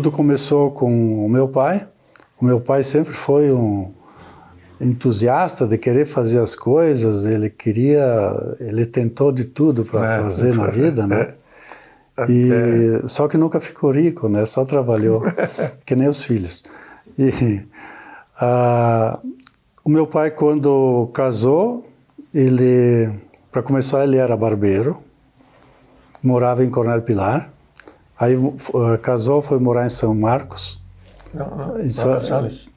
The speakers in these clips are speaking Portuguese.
tudo começou com o meu pai. O meu pai sempre foi um entusiasta de querer fazer as coisas, ele tentou de tudo para fazer na vida, né? Só que nunca ficou rico, né? Só trabalhou, que nem os filhos. O meu pai, quando casou, para começar, ele era barbeiro, morava em Coronel Pilar, aí casou, foi morar em São Marcos. Roca Salles.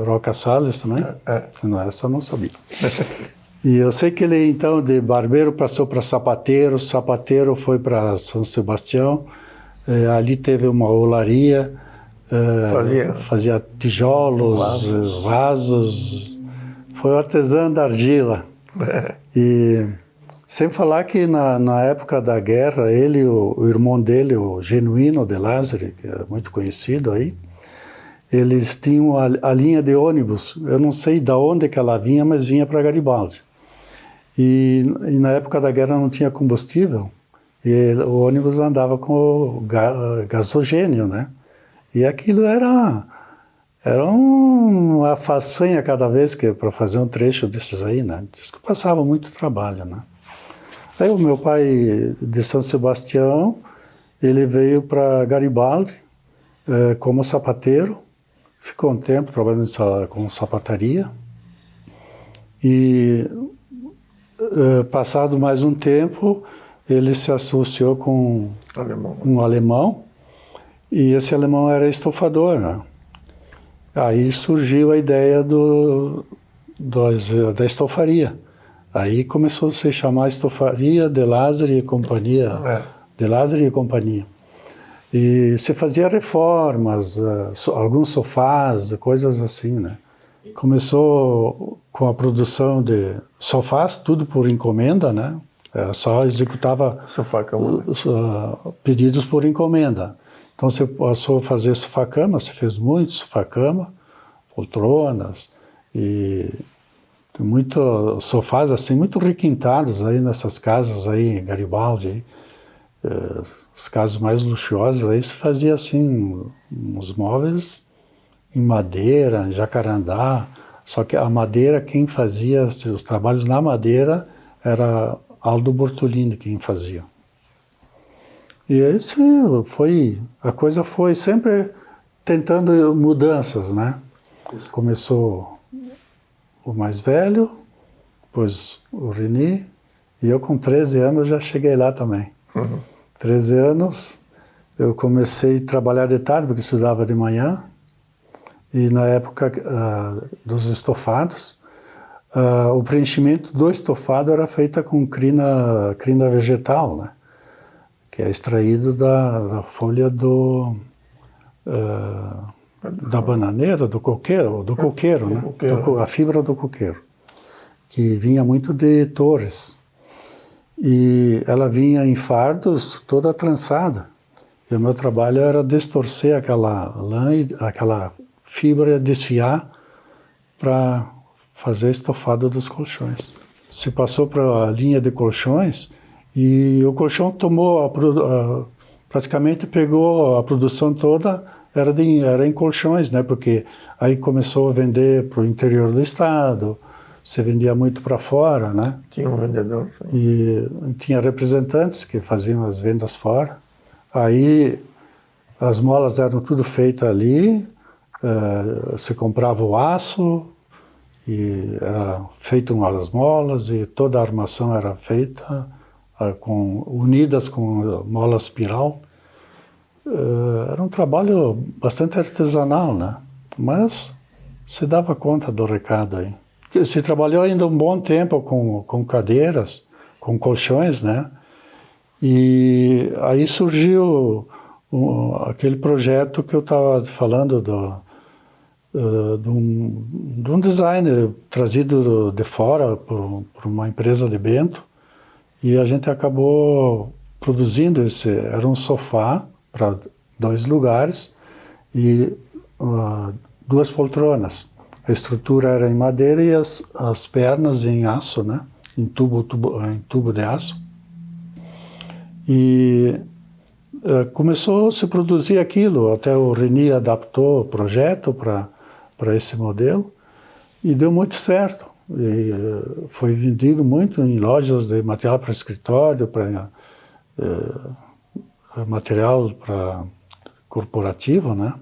Roca Salles também? Não, essa eu não sabia. E eu sei que ele, então, de barbeiro passou para sapateiro, sapateiro foi para São Sebastião, ali teve uma olaria, fazia tijolos, vasos, foi artesão da argila. E sem falar que na época da guerra, ele e o irmão dele, o Genuíno de Lázari, que é muito conhecido aí, eles tinham a linha de ônibus, eu não sei de onde que ela vinha, mas vinha para Garibaldi. E na época da guerra não tinha combustível, e o ônibus andava com gasogênio, né? E aquilo era uma façanha cada vez para fazer um trecho desses aí, né? Diz que passava muito trabalho, né? Aí o meu pai de São Sebastião, ele veio para Garibaldi como sapateiro, ficou um tempo trabalhando com sapataria e passado mais um tempo ele se associou com um alemão e esse alemão era estofador, né? Aí surgiu a ideia da estofaria. Aí começou a se chamar Estofaria de Lázari e Companhia. De Lázari e Companhia. E se fazia reformas, alguns sofás, coisas assim, né? Começou com a produção de sofás, tudo por encomenda, né? Só executava pedidos por encomenda. Então você passou a fazer sofá-cama, você fez muito sofá-cama, poltronas e muitos sofás assim, muito requintados aí nessas casas aí em Garibaldi, aí. As casas mais luxuosas, aí se fazia assim, uns móveis em madeira, em jacarandá, só que a madeira, quem fazia os trabalhos na madeira era Aldo Bortolini quem fazia. E a coisa foi sempre tentando mudanças, né? Começou o mais velho, depois o Reni, e eu com 13 anos já cheguei lá também. 13 anos, eu comecei a trabalhar de tarde, porque estudava de manhã, e na época dos estofados, o preenchimento do estofado era feito com crina vegetal, né? Que é extraído da folha da bananeira, do coqueiro, né? A fibra do coqueiro, que vinha muito de Torres. E ela vinha em fardos toda trançada. E o meu trabalho era destorcer aquela lã, aquela fibra, desfiar para fazer estofado dos colchões. Se passou para a linha de colchões e o colchão tomou praticamente pegou a produção toda, era em colchões, né? Porque aí começou a vender para o interior do estado. Você vendia muito para fora, né? Tinha um vendedor. E tinha representantes que faziam as vendas fora. Aí as molas eram tudo feitas ali, você comprava o aço e era feito as molas e toda a armação era feita unidas com mola espiral. Era um trabalho bastante artesanal, né? Mas se dava conta do recado aí. Se trabalhou ainda um bom tempo com cadeiras, com colchões, né? E aí surgiu aquele projeto que eu estava falando de um design trazido de fora por uma empresa de Bento, e a gente acabou produzindo era um sofá para 2 lugares e 2 poltronas. A estrutura era em madeira e as pernas em aço, né? Em tubo de aço. E começou a se produzir aquilo, até o Reni adaptou o projeto para esse modelo e deu muito certo. E, foi vendido muito em lojas de material para escritório, para material para corporativo, né?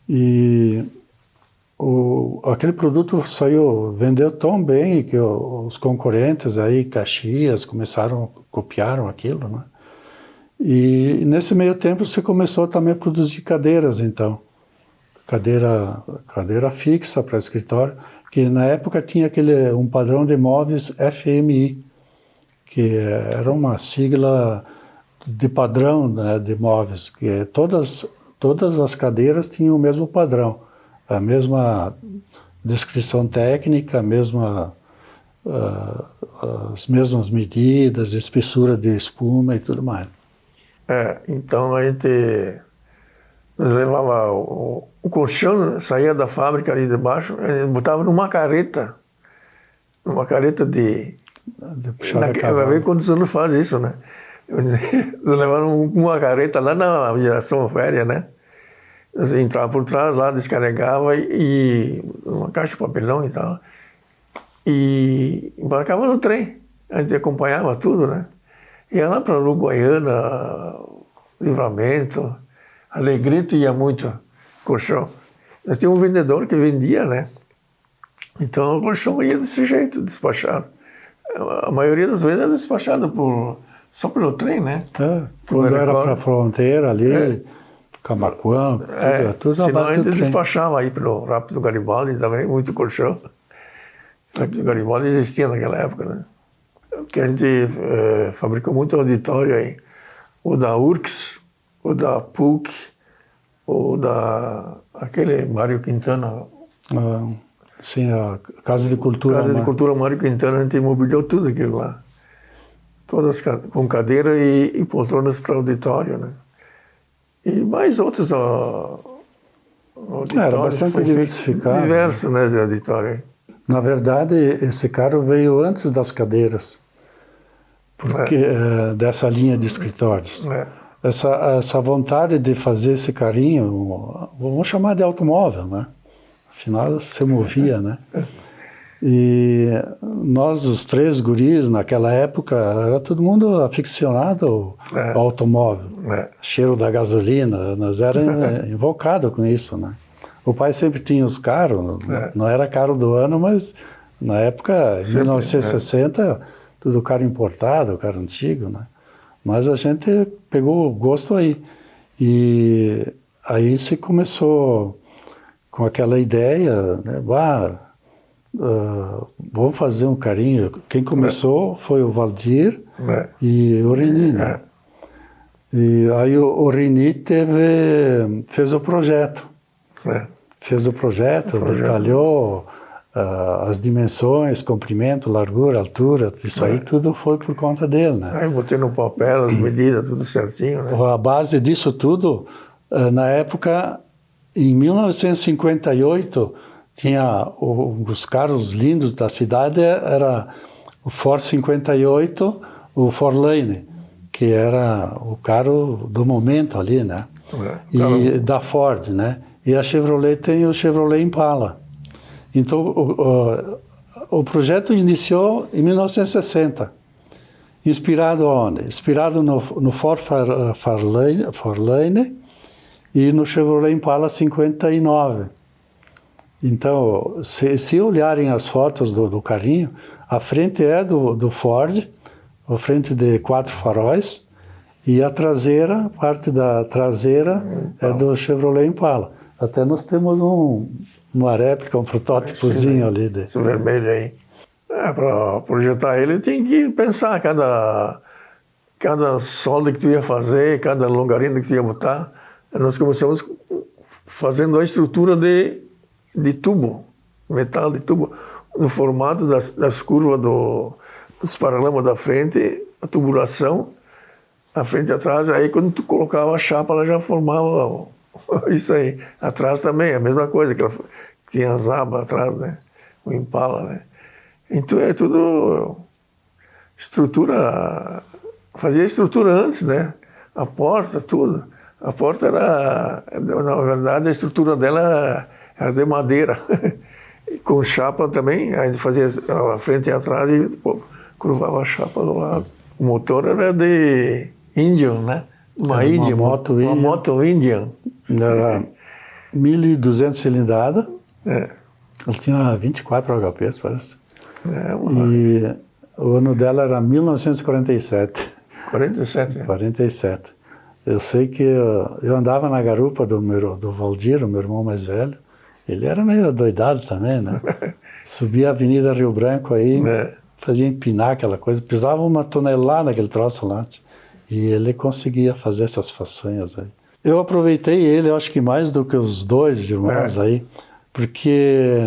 E aquele produto vendeu tão bem que os concorrentes aí, Caxias, copiaram aquilo, né? E nesse meio tempo se começou também a produzir cadeiras, então. Cadeira fixa para escritório, que na época tinha um padrão de móveis FMI, que era uma sigla de padrão, né, de móveis, que todas as cadeiras tinham o mesmo padrão, a mesma descrição técnica, as mesmas medidas, espessura de espuma e tudo mais. Então a gente levava o colchão, saía da fábrica ali de baixo, a gente botava numa carreta de puxar a cavalo. Vai ver quantos anos faz isso, né? Nós levávamos uma carreta lá na Geração Féria, né? Você entrava por trás lá, descarregava e uma caixa de papelão e tal. E embarcava no trem. A gente acompanhava tudo, né? Ia lá para Uruguaiana, Livramento, Alegrete ia muito colchão. Nós tínhamos um vendedor que vendia, né? Então o colchão ia desse jeito, despachado. A maioria das vezes era despachado só pelo trem, né? Quando era para a fronteira ali, Camaquã, tudo a base do trem. Despachava aí pelo Rápido Garibaldi também, muito colchão. O Rápido Garibaldi existia naquela época, né? Porque a gente fabricou muito auditório aí. O da URCS, o da PUC, o da aquele Mário Quintana. Sim, a Casa de Cultura. Casa de Cultura Mário Quintana, a gente imobiliou tudo aquilo lá. Todas com cadeira e poltronas para auditório, né? E mais outros auditórios. Era bastante diversificado. Diverso, né, de auditório. Na verdade, esse carro veio antes das cadeiras, porque dessa linha de escritórios. Essa vontade de fazer esse carrinho, vamos chamar de automóvel, né? Afinal, se movia, né? E nós, os três guris, naquela época, era todo mundo aficionado ao automóvel. Cheiro da gasolina, nós éramos invocados com isso, né? O pai sempre tinha os carros, não era carro do ano, mas na época, em 1960, tudo carro importado, carro antigo, né? Mas a gente pegou o gosto aí. E aí se começou com aquela ideia, né? Vamos fazer um carinho. Quem começou foi o Valdir e o Reni, né? E aí o Reni fez o projeto. Fez o projeto, detalhou as dimensões, comprimento, largura, altura, isso aí tudo foi por conta dele, né? Aí botei no papel as medidas, tudo certinho, né? A base disso tudo, na época, em 1958, tinha os carros lindos da cidade, era o Ford 58, o Forlane, que era o carro do momento ali, né? E da Ford, né? E a Chevrolet tem o Chevrolet Impala. Então, o projeto iniciou em 1960. Inspirado onde? Inspirado no Ford Fairlane e no Chevrolet Impala 59. Então, se olharem as fotos do carrinho, a frente é do Ford, a frente de 4 faróis, e a traseira, parte da traseira é do Chevrolet Impala. Até nós temos uma réplica, um protótipozinho ali. Esse vermelho aí. Para projetar ele, tem que pensar cada solda que tu ia fazer, cada longarina que tu ia botar. Nós começamos fazendo a estrutura de tubo, metal de tubo, no formato das curvas dos paralamas da frente, a tubulação, a frente e atrás. Aí quando tu colocava a chapa, ela já formava isso aí. Atrás também, a mesma coisa, que ela tinha as abas atrás, né? O Impala, né? Então é tudo estrutura, fazia estrutura antes, né? a porta, tudo. A porta era, na verdade, a estrutura dela era de madeira, com chapa também, a gente fazia a frente e atrás e curvava a chapa do lado. O motor era de Indian, né? Uma moto Indian. Era 1.200 cilindrada. Ela tinha 24 HPs, parece. E o ano dela era 1947. 47. Eu sei que eu andava na garupa do Valdir, o meu irmão mais velho. Ele era meio doidado também, né? Subia a Avenida Rio Branco aí, fazia empinar aquela coisa. Pisava 1 tonelada naquele troço lá. E ele conseguia fazer essas façanhas aí. Eu aproveitei ele, eu acho que mais do que os 2 irmãos aí, porque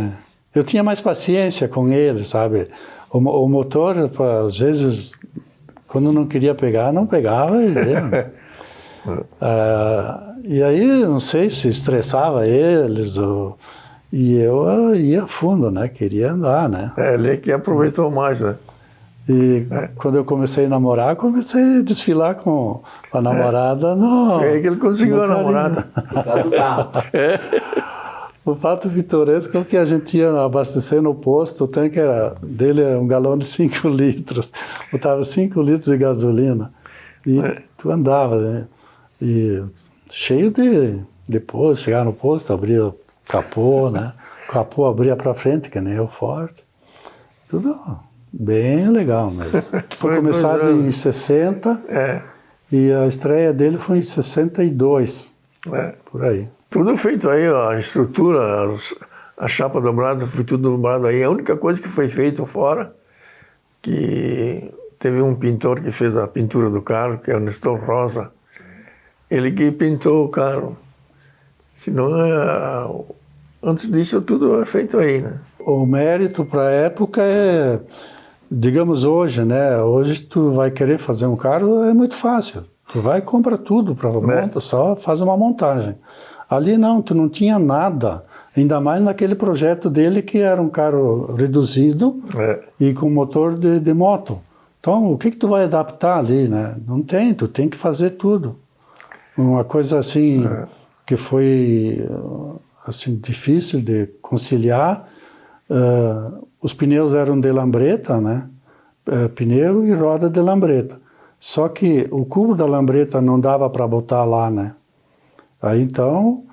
eu tinha mais paciência com ele, sabe? O motor, às vezes, quando não queria pegar, não pegava e deu. E aí, não sei se estressava eles, e eu ia a fundo, né? Queria andar, né? Ele que aproveitou mais, né? E quando eu comecei a namorar, comecei a desfilar com a namorada no... É que ele conseguiu a namorada. O fato vitoresco é que a gente ia abastecer no posto, o tanque dele era 1 galão de 5 litros. Botava 5 litros de gasolina. E tu andava, né? E cheio de... Depois, chegar no posto, abria o capô, né? O capô abria para frente, que nem o Ford. Tudo bem legal mesmo. Foi começado em 60 e a estreia dele foi em 62, por aí. Tudo feito aí, a estrutura, a chapa dobrada, foi tudo dobrado aí. A única coisa que foi feito fora, que teve um pintor que fez a pintura do carro, que é o Nestor Rosa. Ele que pintou o carro. Senão, antes disso, tudo é feito aí, né? O mérito para a época é, digamos hoje, né? Hoje tu vai querer fazer um carro, é muito fácil. Tu vai e compra tudo para monta, só faz uma montagem. Ali não, tu não tinha nada. Ainda mais naquele projeto dele que era um carro reduzido e com motor de moto. Então, o que tu vai adaptar ali, né? Não tem, tu tem que fazer tudo. Uma coisa assim que foi assim difícil de conciliar. Os pneus eram de lambreta, né? Pneu e roda de lambreta. Só que o cubo da lambreta não dava para botar lá, né? Aí então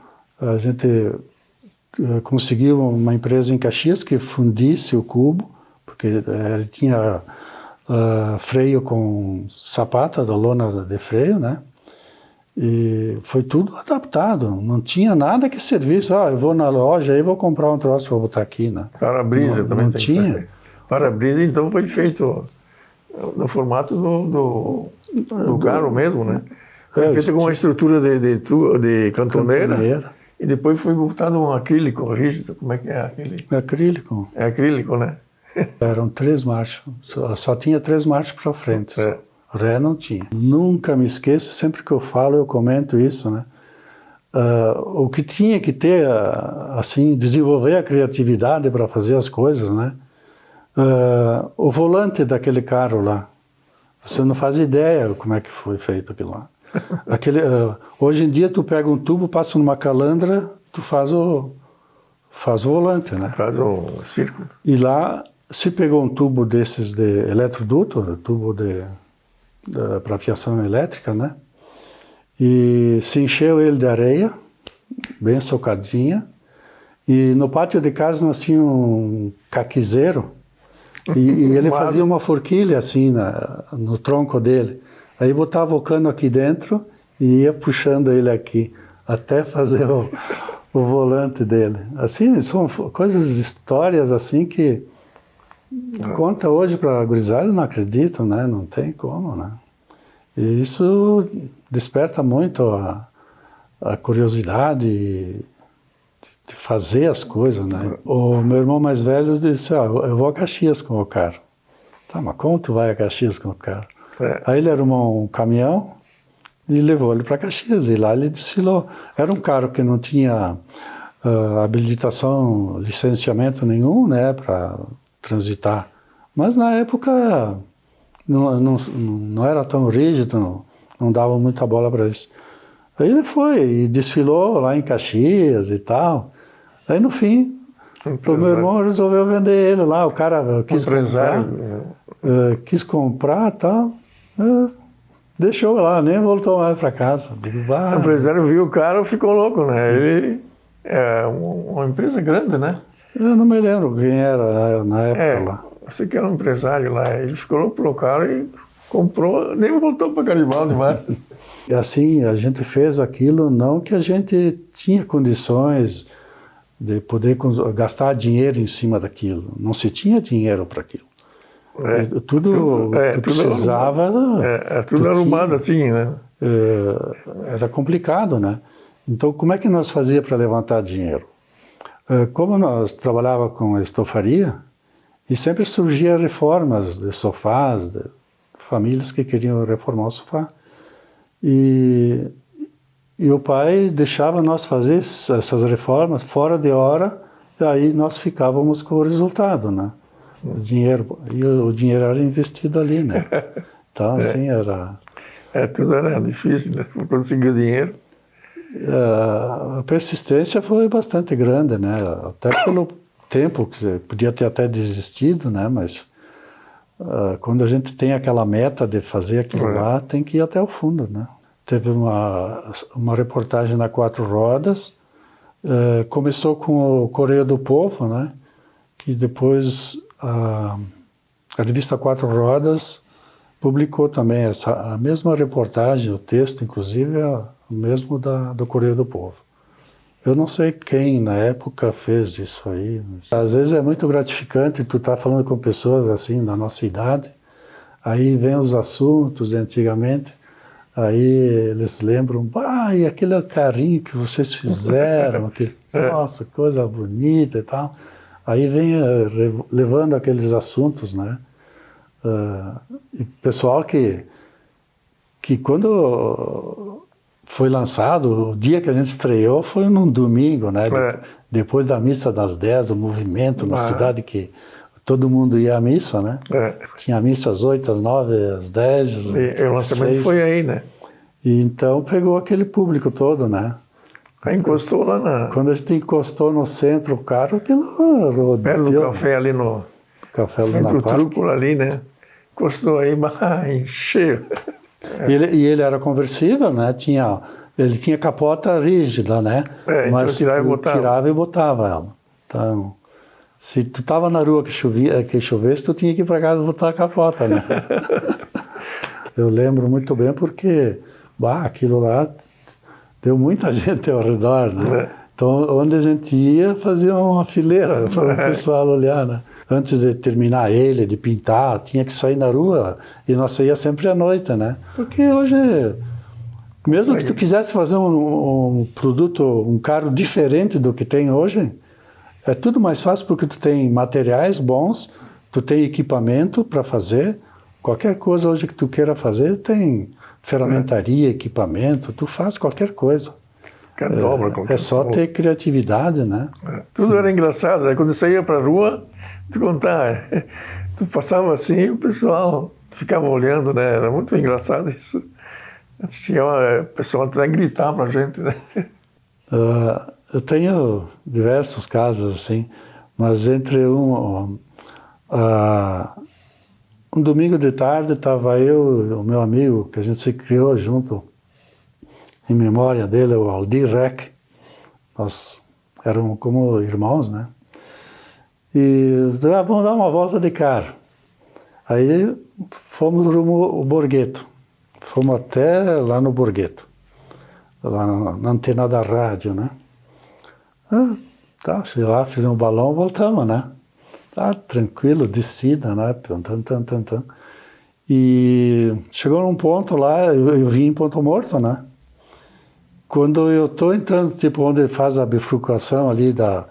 a gente conseguiu uma empresa em Caxias que fundisse o cubo, porque ele tinha freio com sapata da lona de freio, né? E foi tudo adaptado, não tinha nada que servisse. Eu vou na loja e vou comprar um troço para botar aqui, né? Para-brisa também não tinha. Para-brisa então foi feito no formato do carro mesmo, né? Foi feito com uma estrutura de cantoneira e depois foi botado um acrílico rígido. Como é que é aquele? Acrílico. É acrílico, né? Eram 3 marchas, só tinha 3 marchas para frente. Ré não tinha. Nunca me esqueço, sempre que eu falo, eu comento isso, né? O que tinha que ter, assim, desenvolver a criatividade para fazer as coisas, né? O volante daquele carro lá, você não faz ideia como é que foi feito aquilo lá. Hoje em dia tu pega um tubo, passa numa calandra, tu faz o volante, né? Faz o círculo. E lá se pegou um tubo desses de eletroduto, tubo para fiação elétrica, né? E se encheu ele de areia, bem socadinha, e no pátio de casa nós tínhamos um caquizeiro, e ele fazia uma forquilha assim no tronco dele. Aí botava o cano aqui dentro e ia puxando ele aqui, até fazer o volante dele. Assim, são coisas, histórias assim que conta hoje para a gurizada, não acredito, né? Não tem como, né? E isso desperta muito a curiosidade de fazer as coisas, né? O meu irmão mais velho disse, eu vou a Caxias com o carro. Tá, mas como tu vai a Caxias com o carro? Aí ele arrumou um caminhão e levou ele para Caxias, e lá ele desfilou. Era um carro que não tinha habilitação, licenciamento nenhum, né, para transitar. Mas na época não era tão rígido, não davam muita bola para isso. Aí ele foi e desfilou lá em Caxias e tal. Aí no fim, o meu irmão resolveu vender ele lá. O cara quis comprar e tal. Deixou lá, nem voltou mais para casa. O empresário viu o cara, ficou louco, né? Ele é uma empresa grande, né? Eu não me lembro quem era na época lá. Eu sei que era um empresário lá. Ele ficou louco pelo cara e comprou, nem voltou para Garibaldi mais. E assim, a gente fez aquilo, não que a gente tinha condições de poder gastar dinheiro em cima daquilo. Não se tinha dinheiro para aquilo. Tudo precisava... tudo arrumado assim, né? Era complicado, né? Então, como é que nós fazíamos para levantar dinheiro? Como nós trabalhávamos com estofaria, e sempre surgiam reformas de sofás, de famílias que queriam reformar o sofá. E o pai deixava nós fazer essas reformas fora de hora, e aí nós ficávamos com o resultado, né? O dinheiro era investido ali, né? Então, assim, era... tudo era difícil, né? Para conseguir o dinheiro. A persistência foi bastante grande, né? Até pelo tempo, que podia ter até desistido, né? Mas quando a gente tem aquela meta de fazer aquilo lá, tem que ir até o fundo, né? Teve uma reportagem na Quatro Rodas, começou com o Correio do Povo, né? Que depois a revista Quatro Rodas publicou também a mesma reportagem, o texto, inclusive, é o mesmo do Correio do Povo. Eu não sei quem na época fez isso aí. Às vezes é muito gratificante tu estar falando com pessoas assim, da nossa idade, aí vem os assuntos de antigamente, aí eles lembram, e aquele carrinho que vocês fizeram, nossa, coisa bonita e tal. Aí vem levando aqueles assuntos, né? E pessoal que quando foi lançado, o dia que a gente estreou foi num domingo, né? Depois da missa das 10, o movimento na cidade que todo mundo ia à missa, né? Tinha missa às 8, às 9, às 10, e o lançamento foi aí, né? E então pegou aquele público todo, né? Aí encostou lá na... Quando a gente encostou no centro, o carro, aquilo rodeou. Perto do café ali no... Café ali na Trúculo ali, né? Encostou aí, encheu. E ele era conversível, né? Ele tinha capota rígida, né? Mas então tirava e botava ela. Então, se tu estava na rua que chovesse, tu tinha que ir para casa botar a capota, né? Eu lembro muito bem porque, aquilo lá deu muita gente ao redor, né? Então, onde a gente ia, fazia uma fileira para o pessoal olhar, né? Antes de terminar de pintar, tinha que sair na rua e nós saía sempre à noite, né? Porque hoje, mesmo que tu quisesse fazer um produto, um carro diferente do que tem hoje, é tudo mais fácil porque tu tem materiais bons, tu tem equipamento para fazer, qualquer coisa hoje que tu queira fazer, tem ferramentaria, equipamento, tu faz qualquer coisa. É só ter criatividade, né? Tudo era engraçado, né? Quando você ia para a rua, tu passava assim, o pessoal ficava olhando, né? Era muito engraçado isso. O pessoal até gritar para a gente, né? Eu tenho diversos casos assim, mas entre um domingo de tarde estava eu e o meu amigo, que a gente se criou junto, em memória dele, o Aldir Rec. Nós éramos como irmãos, né? E vamos dar uma volta de carro. Aí fomos rumo ao Borgheto. Fomos até lá no Borgheto, lá na antena da rádio, né? Sei lá, fizemos um balão, voltamos, né? Tranquilo, descida, né? E chegou num ponto lá, eu vim em Ponto Morto, né? Quando eu estou entrando, tipo, onde faz a bifurcação ali da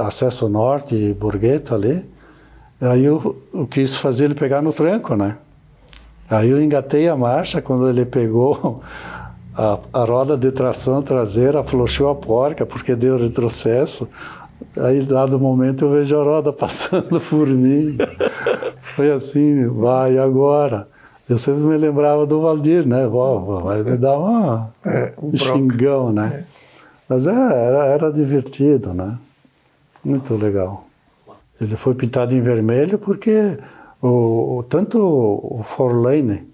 acesso norte e Borgheto ali, aí eu quis fazer ele pegar no tranco, né? Aí eu engatei a marcha, quando ele pegou a roda de tração traseira, afrouxou a porca, porque deu retrocesso. Aí, dado momento, eu vejo a roda passando por mim. Foi assim, vai agora. Eu sempre me lembrava do Valdir, né? Vai me dar um xingão, né? Mas era divertido, né? Muito legal. Ele foi pintado em vermelho porque tanto o Forlane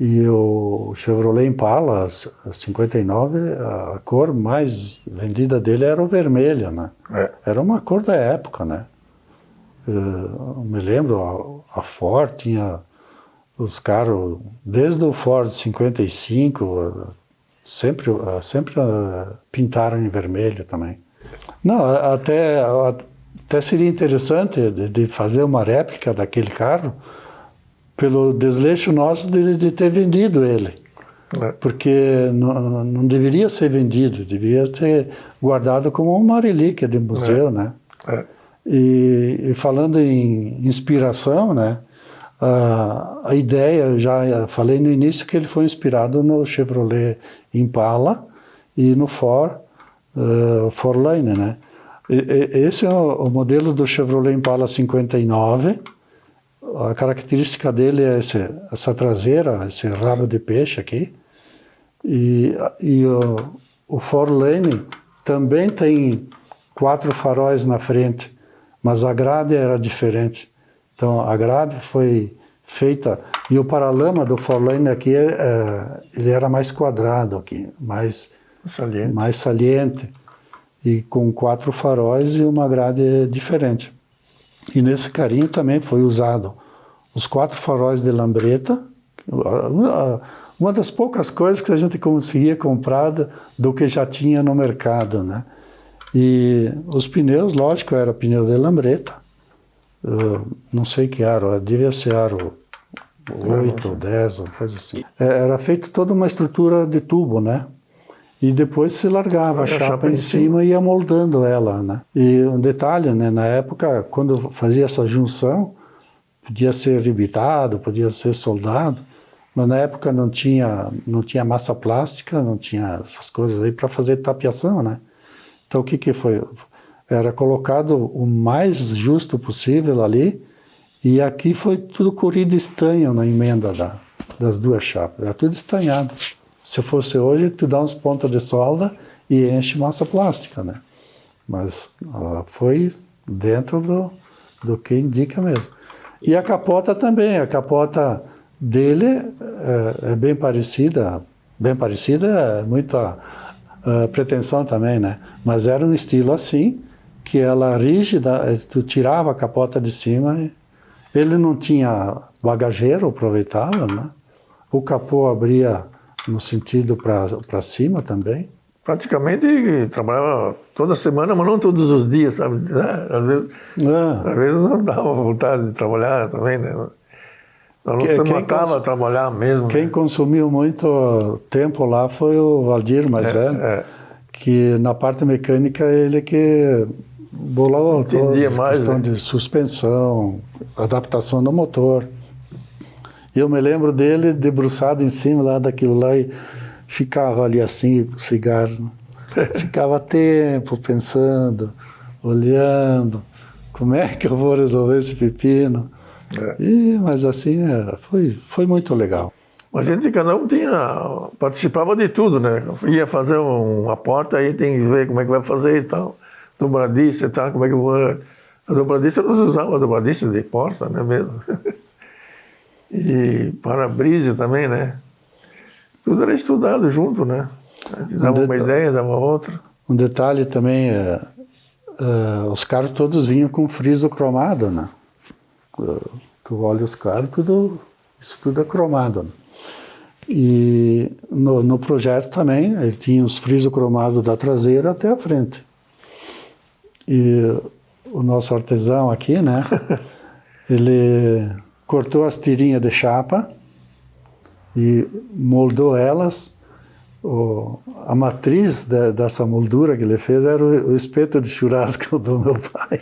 e o Chevrolet Impala 59, a cor mais vendida dele era o vermelho, né? Era uma cor da época, né? Eu me lembro, a Ford tinha os carros, desde o Ford 55, sempre pintaram em vermelho também. Não, até seria interessante de fazer uma réplica daquele carro pelo desleixo nosso de ter vendido ele. Porque não deveria ser vendido, deveria ser guardado como uma relíquia de museu, né? E falando em inspiração, né? A ideia, eu já falei no início que ele foi inspirado no Chevrolet Impala e no Forlane, né? Esse é o modelo do Chevrolet Impala 59. A característica dele é essa traseira, esse rabo de peixe aqui. E o Forlane também tem 4 faróis na frente, mas a grade era diferente. Então, a grade foi feita... E o paralama do Forlane aqui, ele era mais quadrado aqui, mais saliente. E com 4 faróis e uma grade diferente. E nesse carrinho também foi usado os 4 faróis de lambreta, uma das poucas coisas que a gente conseguia comprar do que já tinha no mercado, né? E os pneus, lógico, era pneu de lambreta. Não sei que aro, devia ser aro 8 ou 10, uma coisa assim. Era feita toda uma estrutura de tubo, né? E depois se largava a chapa em cima e ia moldando ela, né? E um detalhe, né? Na época, quando fazia essa junção, podia ser rebitado, podia ser soldado, mas na época não tinha massa plástica, não tinha essas coisas aí para fazer tapiação, né? Então o que foi? Era colocado o mais justo possível ali, e aqui foi tudo corrido estanho na emenda das 2 chapas, era tudo estanhado. Se fosse hoje, tu dá uns pontos de solda e enche massa plástica, né? Mas foi dentro do que indica mesmo. E a capota também, a capota dele é bem parecida, é muita pretensão também, né? Mas era um estilo assim, que ela rígida, tu tirava a capota de cima, ele não tinha bagageiro, aproveitava, né? O capô abria no sentido para cima também. Praticamente trabalhava toda semana, mas não todos os dias, sabe? Às vezes não dava vontade de trabalhar também, né? Não se matava a trabalhar mesmo. Quem consumiu muito tempo lá foi o Valdir, mais velho, que na parte mecânica ele que bolou toda a questão de suspensão, adaptação do motor. E eu me lembro dele debruçado em cima lá daquilo lá e ficava ali assim, com o cigarro. Ficava tempo pensando, olhando, como é que eu vou resolver esse pepino? Mas assim, foi muito legal. A gente, cada um participava de tudo, né? Ia fazer uma porta, aí tem que ver como é que vai fazer e tal. Dobradiça e tal, como é que vai... A dobradiça, nós usávamos a dobradiça de porta, né mesmo? E para-brisa também, né? Tudo era estudado junto, né? A gente dava uma ideia, dava outra. Um detalhe também, os carros todos vinham com friso cromado, né? Tu olha os carros, isso tudo é cromado, né? E no projeto também, ele tinha os frisos cromados da traseira até a frente. E o nosso artesão aqui, né? Ele cortou as tirinhas de chapa e moldou elas. A matriz dessa moldura que ele fez era o espeto de churrasco do meu pai.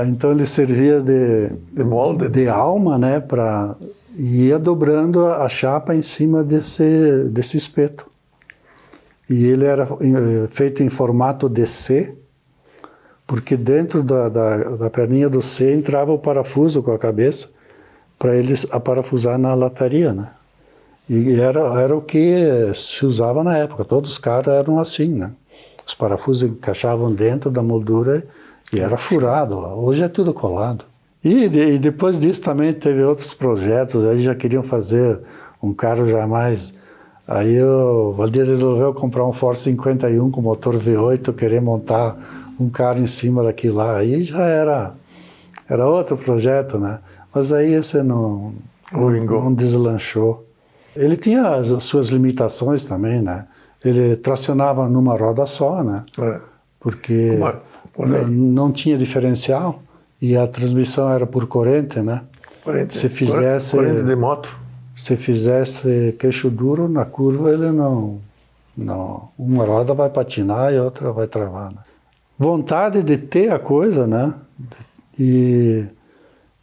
Então ele servia de alma, né, e ia dobrando a chapa em cima desse espeto. E ele era feito em formato de C, porque dentro da perninha do C entrava o parafuso com a cabeça para eles aparafusar na lataria, né? E era o que se usava na época. Todos os carros eram assim, né? Os parafusos encaixavam dentro da moldura e era furado. Hoje é tudo colado. E depois disso também teve outros projetos. Aí já queriam fazer um carro já mais... Aí o Valdir resolveu comprar um Ford 51 com motor V8, querer montar um carro em cima daquilo lá. Aí já era outro projeto, né? Mas aí esse não deslanchou. Ele tinha as suas limitações também, né? Ele tracionava numa roda só, né? Porque não tinha diferencial e a transmissão era por corrente, né? Se fizesse corrente de moto. Se fizesse queixo duro na curva, ele não. Uma roda vai patinar e a outra vai travar, né? Vontade de ter a coisa, né? E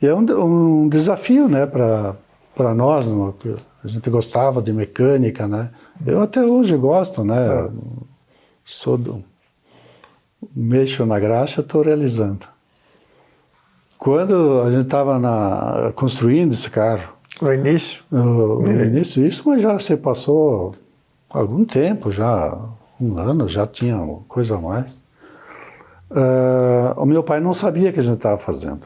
é um desafio, né? Para nós, a gente gostava de mecânica, né? Eu até hoje gosto, né? Mexo na graxa, estou realizando. Quando a gente estava construindo esse carro, no início? No início, isso, mas já se passou algum tempo, já 1 ano, já tinha coisa a mais. O meu pai não sabia o que a gente estava fazendo.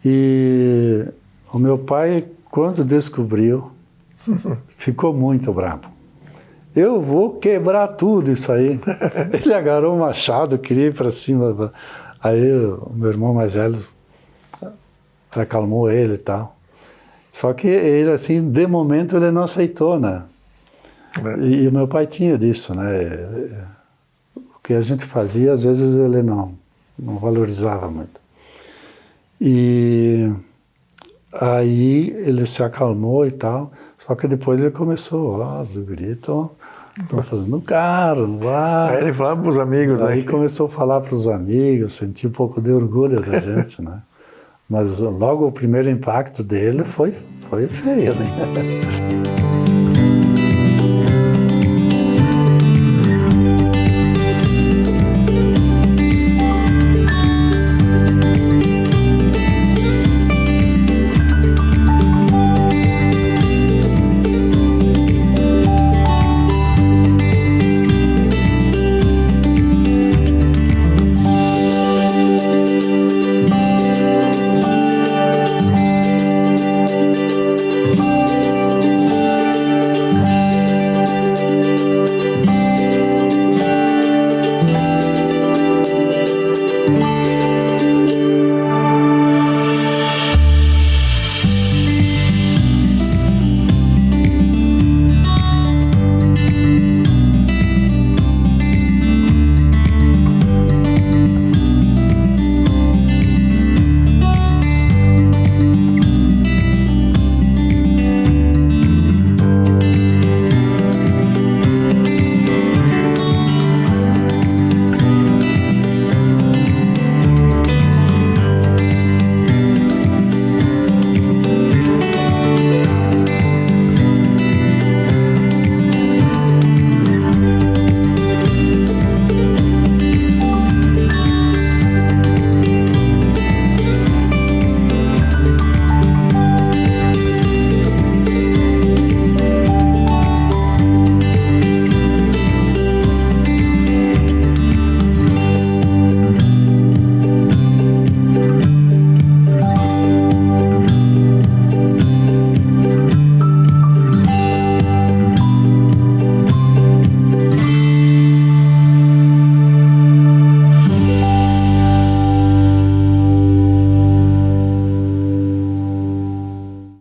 E o meu pai, quando descobriu, ficou muito bravo. Eu vou quebrar tudo isso aí. Ele agarrou um machado, queria ir para cima. Aí o meu irmão mais velho acalmou ele e tal. Só que ele, assim, de momento, ele não aceitou, né? E o meu pai tinha disso, né? O que a gente fazia, às vezes, ele não valorizava muito. E aí ele se acalmou e tal, só que depois ele começou, os guris estão fazendo um carro, não vai. Aí ele falava para os amigos, aí começou a falar para os amigos, sentia um pouco de orgulho da gente, né? Mas logo o primeiro impacto dele foi feio, né?